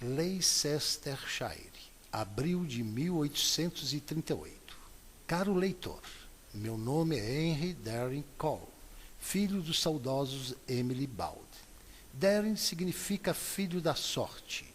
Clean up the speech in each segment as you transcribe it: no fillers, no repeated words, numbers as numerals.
Leicestershire, abril de 1838. Caro leitor, meu nome é Henry Daring Cole, filho dos saudosos Emily Bald. Daring significa filho da sorte,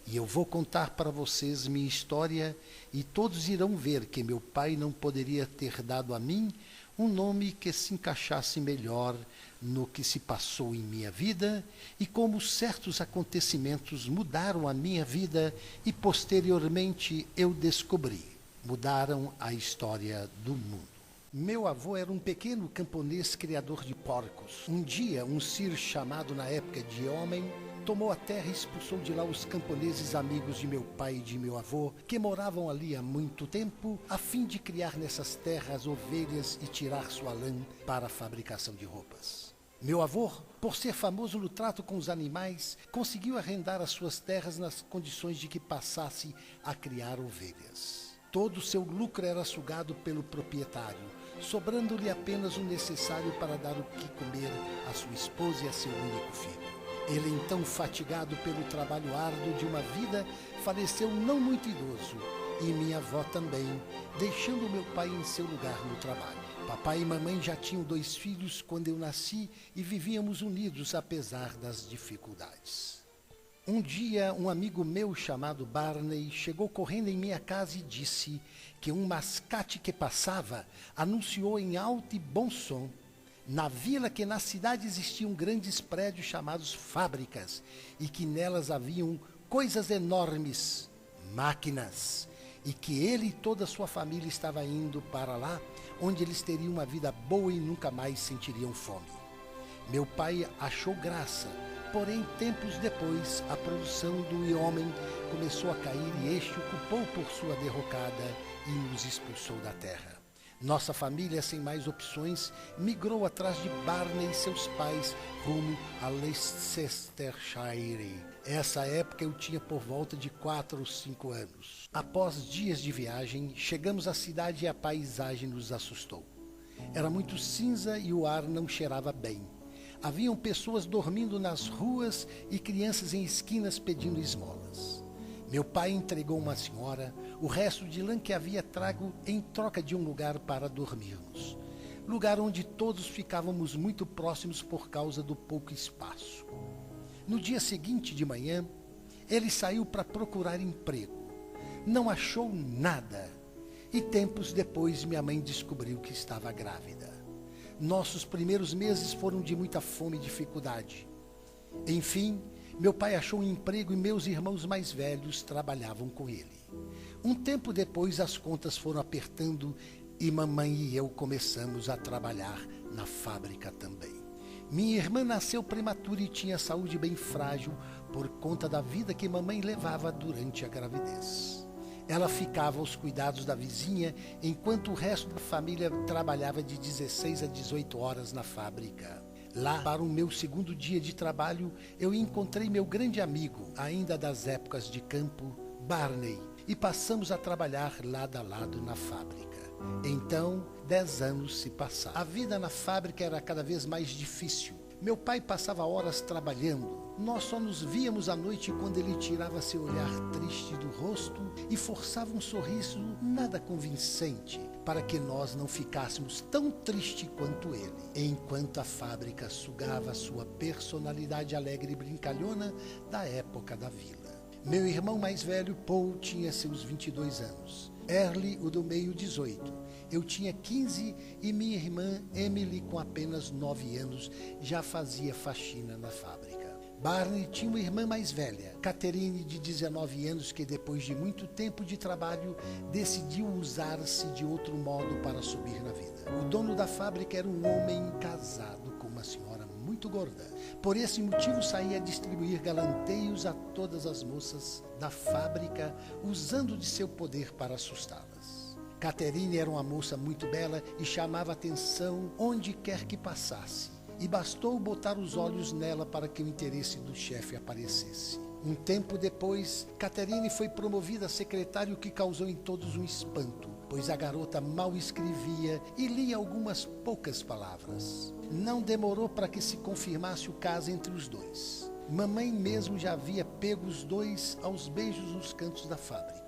e eu vou contar para vocês minha história e todos irão ver que meu pai não poderia ter dado a mim um nome que se encaixasse melhor no que se passou em minha vida e como certos acontecimentos mudaram a minha vida e posteriormente eu descobri, mudaram a história do mundo. Meu avô era um pequeno camponês criador de porcos. Um dia, um sir chamado na época de homem tomou a terra e expulsou de lá os camponeses amigos de meu pai e de meu avô, que moravam ali há muito tempo, a fim de criar nessas terras ovelhas e tirar sua lã para a fabricação de roupas. Meu avô, por ser famoso no trato com os animais, conseguiu arrendar as suas terras nas condições de que passasse a criar ovelhas. Todo o seu lucro era sugado pelo proprietário, sobrando-lhe apenas o necessário para dar o que comer à sua esposa e a seu único filho. Ele, então, fatigado pelo trabalho árduo de uma vida, faleceu não muito idoso, e minha avó também, deixando meu pai em seu lugar no trabalho. Papai e mamãe já tinham 2 filhos quando eu nasci e vivíamos unidos apesar das dificuldades. Um dia, um amigo meu chamado Barney chegou correndo em minha casa e disse que um mascate que passava anunciou em alto e bom som na vila que na cidade existiam grandes prédios chamados fábricas e que nelas haviam coisas enormes, máquinas, e que ele e toda a sua família estavam indo para lá, onde eles teriam uma vida boa e nunca mais sentiriam fome. Meu pai achou graça, porém tempos depois a produção do homem começou a cair e este o culpou por sua derrocada e nos expulsou da terra. Nossa família, sem mais opções, migrou atrás de Barney e seus pais rumo a Leicestershire. Essa época eu tinha por volta de 4 ou 5 anos. Após dias de viagem, chegamos à cidade e a paisagem nos assustou. Era muito cinza e o ar não cheirava bem. Haviam pessoas dormindo nas ruas e crianças em esquinas pedindo esmolas. Meu pai entregou uma senhora o resto de lã que havia trago em troca de um lugar para dormirmos. Lugar onde todos ficávamos muito próximos por causa do pouco espaço. No dia seguinte de manhã, ele saiu para procurar emprego. Não achou nada. E tempos depois minha mãe descobriu que estava grávida. Nossos primeiros meses foram de muita fome e dificuldade. Enfim, meu pai achou um emprego e meus irmãos mais velhos trabalhavam com ele. Um tempo depois as contas foram apertando e mamãe e eu começamos a trabalhar na fábrica também. Minha irmã nasceu prematura e tinha saúde bem frágil por conta da vida que mamãe levava durante a gravidez. Ela ficava aos cuidados da vizinha enquanto o resto da família trabalhava de 16 a 18 horas na fábrica. Lá, para o meu segundo dia de trabalho, eu encontrei meu grande amigo, ainda das épocas de campo, Barney, e passamos a trabalhar lado a lado na fábrica. Então, 10 anos se passaram. A vida na fábrica era cada vez mais difícil. Meu pai passava horas trabalhando. Nós só nos víamos à noite quando ele tirava seu olhar triste do rosto e forçava um sorriso nada convincente para que nós não ficássemos tão tristes quanto ele, enquanto a fábrica sugava sua personalidade alegre e brincalhona da época da vila. Meu irmão mais velho, Paul, tinha seus 22 anos. Early, o do meio, 18. Eu tinha 15 e minha irmã, Emily, com apenas 9 anos, já fazia faxina na fábrica. Barney tinha uma irmã mais velha, Catherine, de 19 anos, que depois de muito tempo de trabalho, decidiu usar-se de outro modo para subir na vida. O dono da fábrica era um homem casado com uma senhora muito gorda. Por esse motivo saía a distribuir galanteios a todas as moças da fábrica, usando de seu poder para assustá-las. Catherine era uma moça muito bela e chamava atenção onde quer que passasse. E bastou botar os olhos nela para que o interesse do chefe aparecesse. Um tempo depois, Catherine foi promovida a secretária, o que causou em todos um espanto, pois a garota mal escrevia e lia algumas poucas palavras. Não demorou para que se confirmasse o caso entre os dois. Mamãe mesmo já havia pego os dois aos beijos nos cantos da fábrica.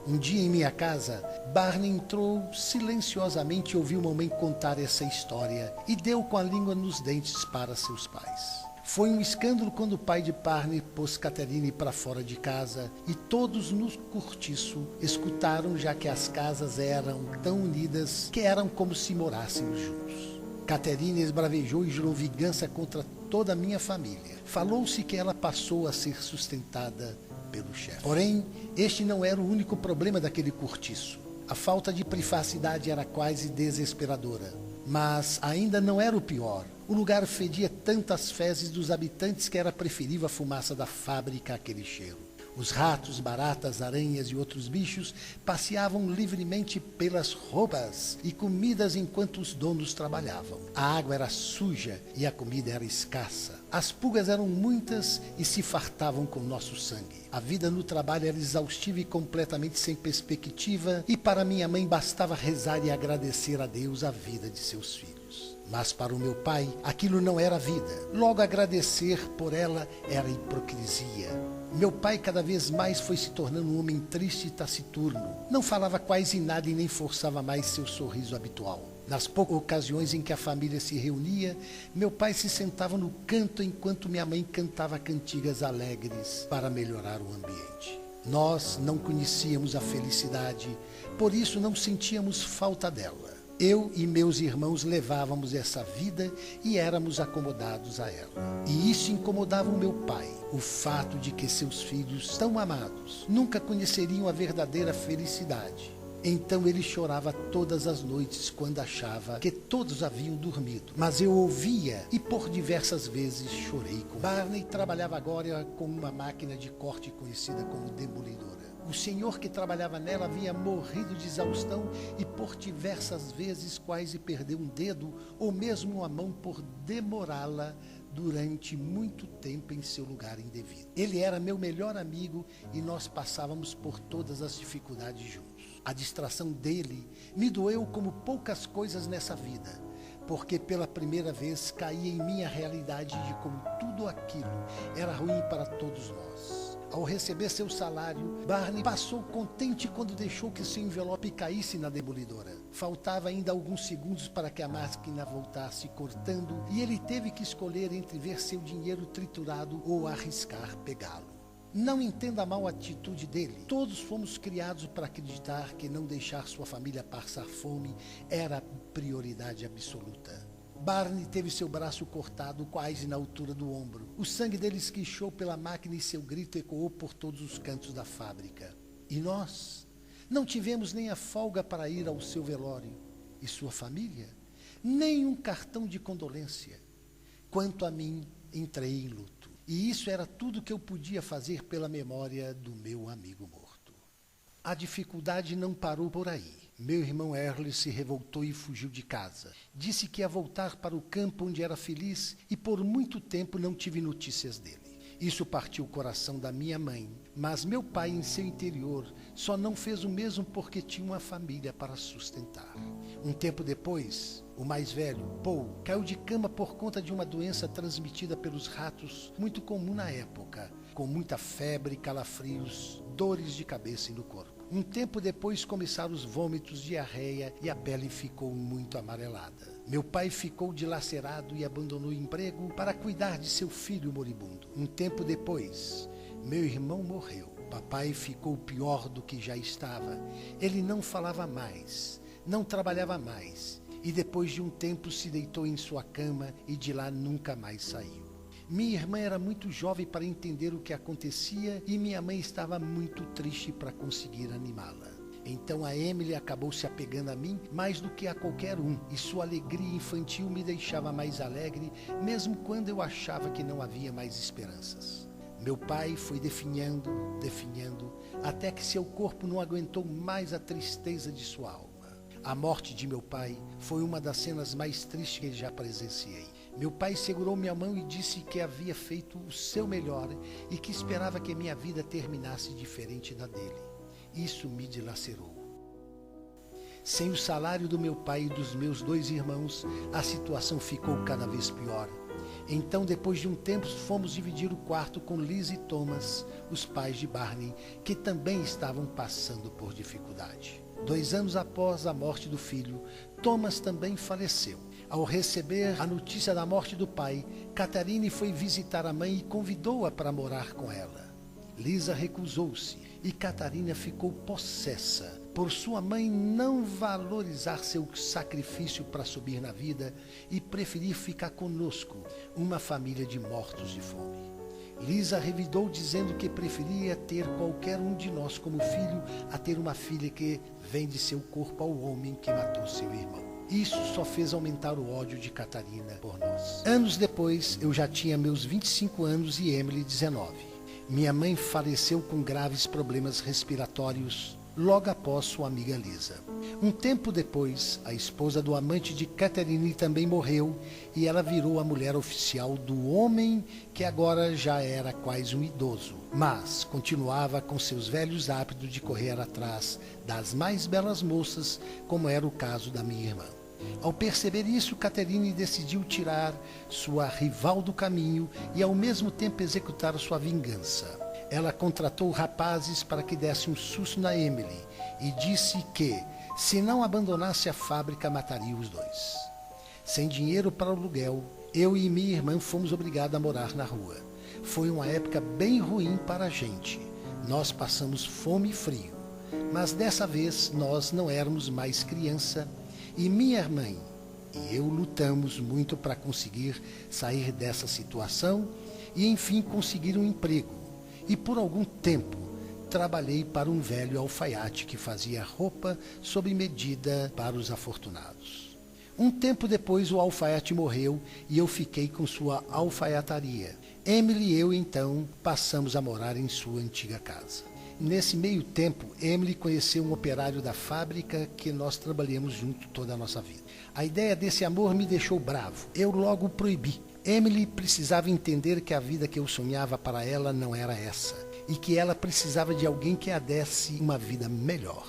Um dia em minha casa, Barney entrou silenciosamente e ouviu mamãe contar essa história e deu com a língua nos dentes para seus pais. Foi um escândalo quando o pai de Barney pôs Catherine para fora de casa e todos no cortiço escutaram, já que as casas eram tão unidas que eram como se morássemos juntos. Catherine esbravejou e jurou vingança contra toda a minha família. Falou-se que ela passou a ser sustentada pelo chefe. Porém, este não era o único problema daquele cortiço. A falta de privacidade era quase desesperadora. Mas ainda não era o pior. O lugar fedia tantas fezes dos habitantes que era preferível a fumaça da fábrica àquele cheiro. Os ratos, baratas, aranhas e outros bichos passeavam livremente pelas roupas e comidas enquanto os donos trabalhavam. A água era suja e a comida era escassa. As pulgas eram muitas e se fartavam com nosso sangue. A vida no trabalho era exaustiva e completamente sem perspectiva, e para minha mãe bastava rezar e agradecer a Deus a vida de seus filhos. Mas para o meu pai, aquilo não era vida. Logo, agradecer por ela era hipocrisia. Meu pai cada vez mais foi se tornando um homem triste e taciturno. Não falava quase nada e nem forçava mais seu sorriso habitual. Nas poucas ocasiões em que a família se reunia, meu pai se sentava no canto enquanto minha mãe cantava cantigas alegres para melhorar o ambiente. Nós não conhecíamos a felicidade, por isso não sentíamos falta dela. Eu e meus irmãos levávamos essa vida e éramos acomodados a ela. E isso incomodava o meu pai, o fato de que seus filhos, tão amados, nunca conheceriam a verdadeira felicidade. Então ele chorava todas as noites quando achava que todos haviam dormido. Mas eu ouvia e por diversas vezes chorei com ele. Barney trabalhava agora com uma máquina de corte conhecida como demolidora. O senhor que trabalhava nela havia morrido de exaustão e por diversas vezes quase perdeu um dedo ou mesmo uma mão por demorá-la durante muito tempo em seu lugar indevido. Ele era meu melhor amigo e nós passávamos por todas as dificuldades juntos. A distração dele me doeu como poucas coisas nessa vida, porque pela primeira vez caía em mim a realidade de como tudo aquilo era ruim para todos nós. Ao receber seu salário, Barney passou contente quando deixou que seu envelope caísse na demolidora. Faltava ainda alguns segundos para que a máquina voltasse cortando e ele teve que escolher entre ver seu dinheiro triturado ou arriscar pegá-lo. Não entenda mal a atitude dele. Todos fomos criados para acreditar que não deixar sua família passar fome era a prioridade absoluta. Barney teve seu braço cortado quase na altura do ombro. O sangue dele esguichou pela máquina e seu grito ecoou por todos os cantos da fábrica. E nós não tivemos nem a folga para ir ao seu velório. E sua família? Nem um cartão de condolência. Quanto a mim, entrei em luto. E isso era tudo que eu podia fazer pela memória do meu amigo morto. A dificuldade não parou por aí. Meu irmão Earle se revoltou e fugiu de casa. Disse que ia voltar para o campo onde era feliz e por muito tempo não tive notícias dele. Isso partiu o coração da minha mãe, mas meu pai em seu interior só não fez o mesmo porque tinha uma família para sustentar. Um tempo depois, o mais velho, Paul, caiu de cama por conta de uma doença transmitida pelos ratos, muito comum na época, com muita febre, calafrios, dores de cabeça e no corpo. Um tempo depois começaram os vômitos, diarreia e a pele ficou muito amarelada. Meu pai ficou dilacerado e abandonou o emprego para cuidar de seu filho moribundo. Um tempo depois, meu irmão morreu. Papai ficou pior do que já estava. Ele não falava mais, não trabalhava mais e depois de um tempo se deitou em sua cama e de lá nunca mais saiu. Minha irmã era muito jovem para entender o que acontecia e minha mãe estava muito triste para conseguir animá-la. Então a Emily acabou se apegando a mim mais do que a qualquer um e sua alegria infantil me deixava mais alegre, mesmo quando eu achava que não havia mais esperanças. Meu pai foi definhando, até que seu corpo não aguentou mais a tristeza de sua alma. A morte de meu pai foi uma das cenas mais tristes que já presenciei. Meu pai segurou minha mão e disse que havia feito o seu melhor e que esperava que minha vida terminasse diferente da dele. Isso me dilacerou. Sem o salário do meu pai e dos meus 2 irmãos, a situação ficou cada vez pior. Então, depois de um tempo, fomos dividir o quarto com Liz e Thomas, os pais de Barney, que também estavam passando por dificuldade. 2 anos após a morte do filho, Thomas também faleceu. Ao receber a notícia da morte do pai, Catherine foi visitar a mãe e convidou-a para morar com ela. Lisa recusou-se e Catarina ficou possessa por sua mãe não valorizar seu sacrifício para subir na vida e preferir ficar conosco, uma família de mortos de fome. Lisa revidou dizendo que preferia ter qualquer um de nós como filho a ter uma filha que vende seu corpo ao homem que matou seu irmão. Isso só fez aumentar o ódio de Catarina por nós. Anos depois, eu já tinha meus 25 anos e Emily 19. Minha mãe faleceu com graves problemas respiratórios logo após sua amiga Lisa. Um tempo depois, a esposa do amante de Catherine também morreu e ela virou a mulher oficial do homem que agora já era quase um idoso, mas continuava com seus velhos hábitos de correr atrás das mais belas moças, como era o caso da minha irmã. Ao perceber isso, Catherine decidiu tirar sua rival do caminho e ao mesmo tempo executar sua vingança. Ela contratou rapazes para que dessem um susto na Emily e disse que, se não abandonasse a fábrica, mataria os dois. Sem dinheiro para o aluguel, eu e minha irmã fomos obrigados a morar na rua. Foi uma época bem ruim para a gente. Nós passamos fome e frio, mas dessa vez nós não éramos mais criança e minha mãe e eu lutamos muito para conseguir sair dessa situação e enfim conseguir um emprego. E por algum tempo trabalhei para um velho alfaiate que fazia roupa sob medida para os afortunados. Um tempo depois o alfaiate morreu e eu fiquei com sua alfaiataria. Emily e eu então passamos a morar em sua antiga casa. Nesse meio tempo, Emily conheceu um operário da fábrica que nós trabalhamos junto toda a nossa vida. A ideia desse amor me deixou bravo. Eu logo o proibi. Emily precisava entender que a vida que eu sonhava para ela não era essa, e que ela precisava de alguém que a desse uma vida melhor.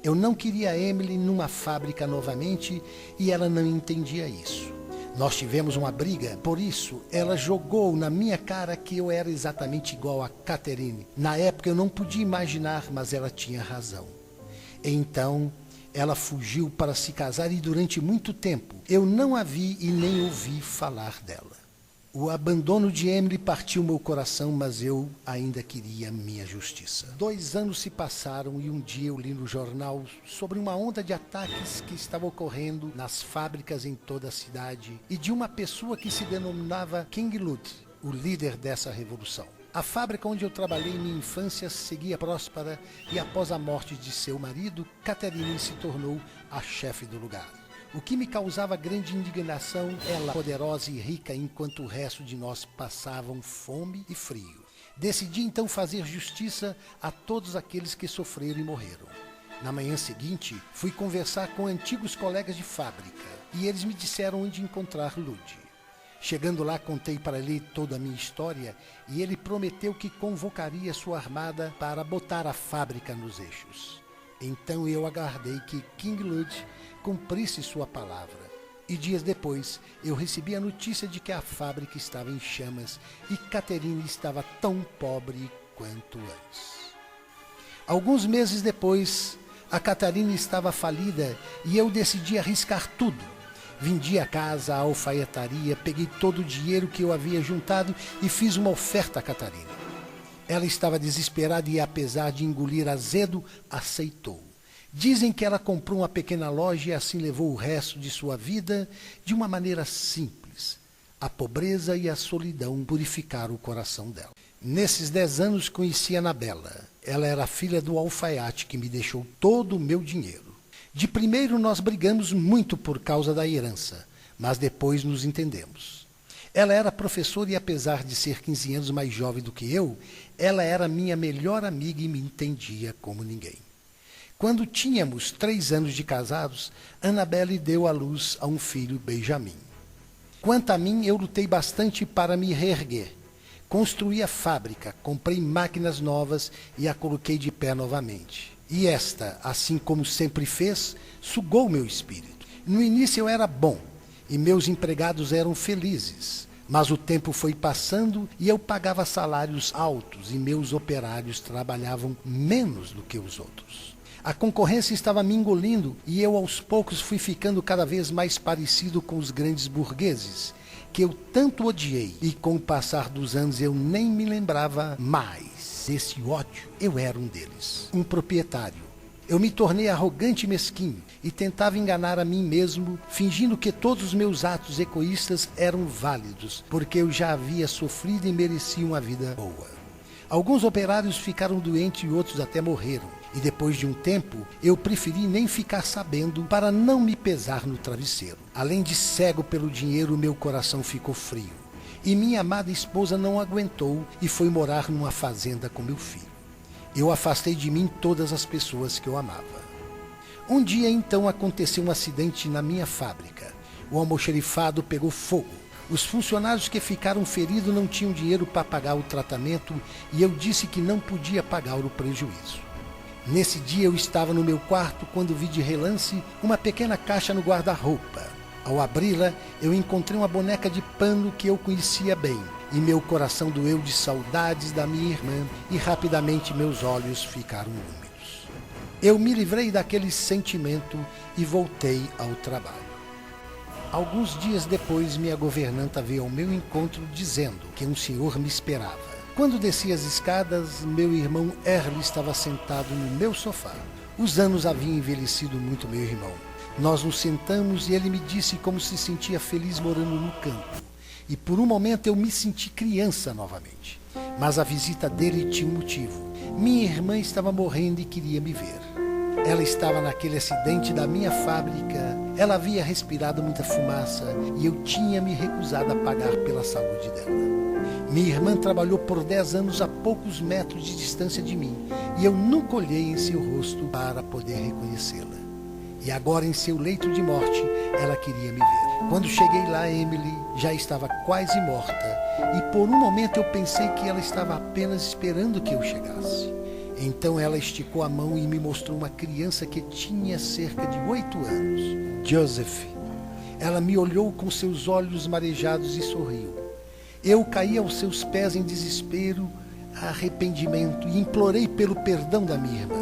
Eu não queria Emily numa fábrica novamente e ela não entendia isso. Nós tivemos uma briga, por isso ela jogou na minha cara que eu era exatamente igual a Catherine. Na época eu não podia imaginar, mas ela tinha razão. Então ela fugiu para se casar e durante muito tempo eu não a vi e nem ouvi falar dela. O abandono de Emily partiu meu coração, mas eu ainda queria minha justiça. 2 anos se passaram e um dia eu li no jornal sobre uma onda de ataques que estava ocorrendo nas fábricas em toda a cidade e de uma pessoa que se denominava King Lud, o líder dessa revolução. A fábrica onde eu trabalhei em minha infância seguia próspera e após a morte de seu marido, Catherine se tornou a chefe do lugar. O que me causava grande indignação, ela poderosa e rica enquanto o resto de nós passavam fome e frio. Decidi então fazer justiça a todos aqueles que sofreram e morreram. Na manhã seguinte, fui conversar com antigos colegas de fábrica e eles me disseram onde encontrar Lud. Chegando lá, contei para ele toda a minha história e ele prometeu que convocaria sua armada para botar a fábrica nos eixos. Então eu aguardei que King Lud cumprisse sua palavra. E dias depois, eu recebi a notícia de que a fábrica estava em chamas e Catherine estava tão pobre quanto antes. Alguns meses depois, a Catherine estava falida e eu decidi arriscar tudo. Vendi a casa, a alfaiataria, peguei todo o dinheiro que eu havia juntado e fiz uma oferta a Catherine. Ela estava desesperada e, apesar de engolir azedo, aceitou. Dizem que ela comprou uma pequena loja e assim levou o resto de sua vida de uma maneira simples. A pobreza e a solidão purificaram o coração dela. Nesses 10 anos conheci a Anabela. Ela era filha do alfaiate que me deixou todo o meu dinheiro. De primeiro nós brigamos muito por causa da herança, mas depois nos entendemos. Ela era professora e apesar de ser 15 anos mais jovem do que eu, ela era minha melhor amiga e me entendia como ninguém. Quando tínhamos 3 anos de casados, Annabelle deu à luz a um filho, Benjamin. Quanto a mim, eu lutei bastante para me reerguer. Construí a fábrica, comprei máquinas novas e a coloquei de pé novamente. E esta, assim como sempre fez, sugou meu espírito. No início eu era bom, e meus empregados eram felizes. Mas o tempo foi passando e eu pagava salários altos e meus operários trabalhavam menos do que os outros. A concorrência estava me engolindo e eu aos poucos fui ficando cada vez mais parecido com os grandes burgueses, que eu tanto odiei, e com o passar dos anos eu nem me lembrava mais desse ódio. Eu era um deles, um proprietário. Eu me tornei arrogante e mesquinho e tentava enganar a mim mesmo, fingindo que todos os meus atos egoístas eram válidos, porque eu já havia sofrido e merecia uma vida boa. Alguns operários ficaram doentes e outros até morreram, e depois de um tempo eu preferi nem ficar sabendo para não me pesar no travesseiro. Além de cego pelo dinheiro, meu coração ficou frio, e minha amada esposa não aguentou e foi morar numa fazenda com meu filho. Eu afastei de mim todas as pessoas que eu amava. Um dia, então, aconteceu um acidente na minha fábrica. O almoxarifado pegou fogo. Os funcionários que ficaram feridos não tinham dinheiro para pagar o tratamento e eu disse que não podia pagar o prejuízo. Nesse dia, eu estava no meu quarto quando vi de relance uma pequena caixa no guarda-roupa. Ao abri-la, eu encontrei uma boneca de pano que eu conhecia bem. E meu coração doeu de saudades da minha irmã e rapidamente meus olhos ficaram úmidos. Eu me livrei daquele sentimento e voltei ao trabalho. Alguns dias depois, minha governanta veio ao meu encontro dizendo que um senhor me esperava. Quando desci as escadas, meu irmão Early estava sentado no meu sofá. Os anos haviam envelhecido muito meu irmão. Nós nos sentamos e ele me disse como se sentia feliz morando no campo. E por um momento eu me senti criança novamente. Mas a visita dele tinha um motivo. Minha irmã estava morrendo e queria me ver. Ela estava naquele acidente da minha fábrica. Ela havia respirado muita fumaça e eu tinha me recusado a pagar pela saúde dela. Minha irmã trabalhou por 10 anos a poucos metros de distância de mim e eu nunca olhei em seu rosto para poder reconhecê-la. E agora, em seu leito de morte, ela queria me ver. Quando cheguei lá, Emily já estava quase morta e por um momento eu pensei que ela estava apenas esperando que eu chegasse. Então ela esticou a mão e me mostrou uma criança que tinha cerca de 8 anos, Joseph. Ela me olhou com seus olhos marejados e sorriu. Eu caí aos seus pés em desespero, arrependimento e implorei pelo perdão da minha irmã.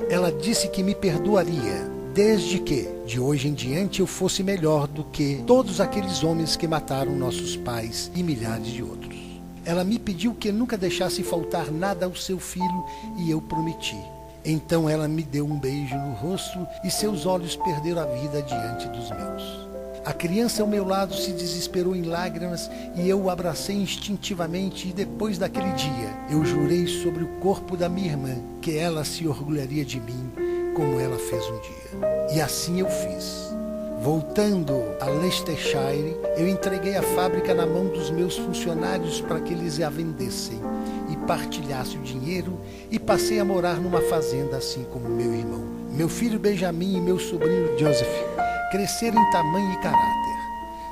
Ela disse que me perdoaria, desde que, de hoje em diante, eu fosse melhor do que todos aqueles homens que mataram nossos pais e milhares de outros. Ela me pediu que nunca deixasse faltar nada ao seu filho e eu prometi. Então ela me deu um beijo no rosto e seus olhos perderam a vida diante dos meus. A criança ao meu lado se desesperou em lágrimas e eu o abracei instintivamente e depois daquele dia eu jurei sobre o corpo da minha irmã que ela se orgulharia de mim como ela fez um dia. E assim eu fiz. Voltando a Leicestershire, eu entreguei a fábrica na mão dos meus funcionários para que eles a vendessem e partilhassem o dinheiro e passei a morar numa fazenda assim como meu irmão. Meu filho Benjamin e meu sobrinho Joseph cresceram em tamanho e caráter.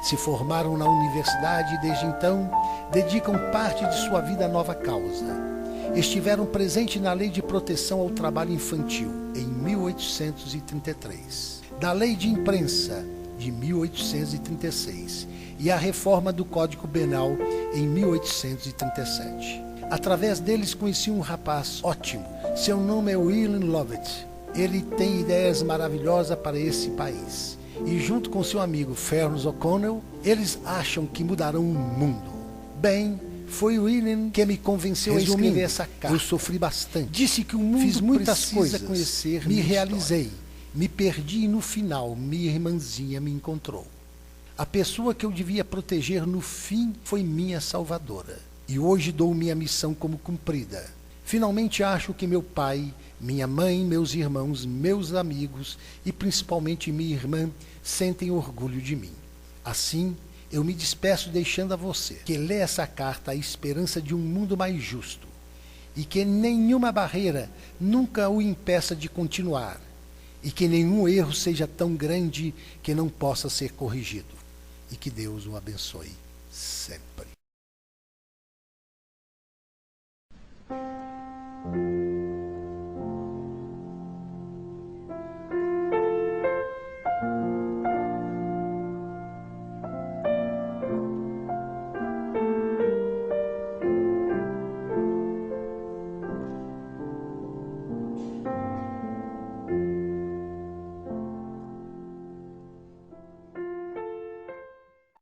Se formaram na universidade e desde então dedicam parte de sua vida à nova causa. Estiveram presentes na Lei de Proteção ao Trabalho Infantil, em 1833, da Lei de Imprensa, de 1836, e a reforma do Código Penal, em 1837. Através deles conheci um rapaz ótimo. Seu nome é William Lovett. Ele tem ideias maravilhosas para esse país. E junto com seu amigo Fergus O'Connell, eles acham que mudarão o mundo. Bem, foi William que me convenceu a escrever essa carta. Eu sofri bastante. Disse que o mundo fiz muitas coisas, conhecer, me realizei, me perdi e no final minha irmãzinha me encontrou. A pessoa que eu devia proteger no fim foi minha salvadora. E hoje dou minha missão como cumprida. Finalmente acho que meu pai, minha mãe, meus irmãos, meus amigos e principalmente minha irmã sentem orgulho de mim. Assim, eu me despeço deixando a você que lê essa carta a esperança de um mundo mais justo e que nenhuma barreira nunca o impeça de continuar e que nenhum erro seja tão grande que não possa ser corrigido e que Deus o abençoe sempre.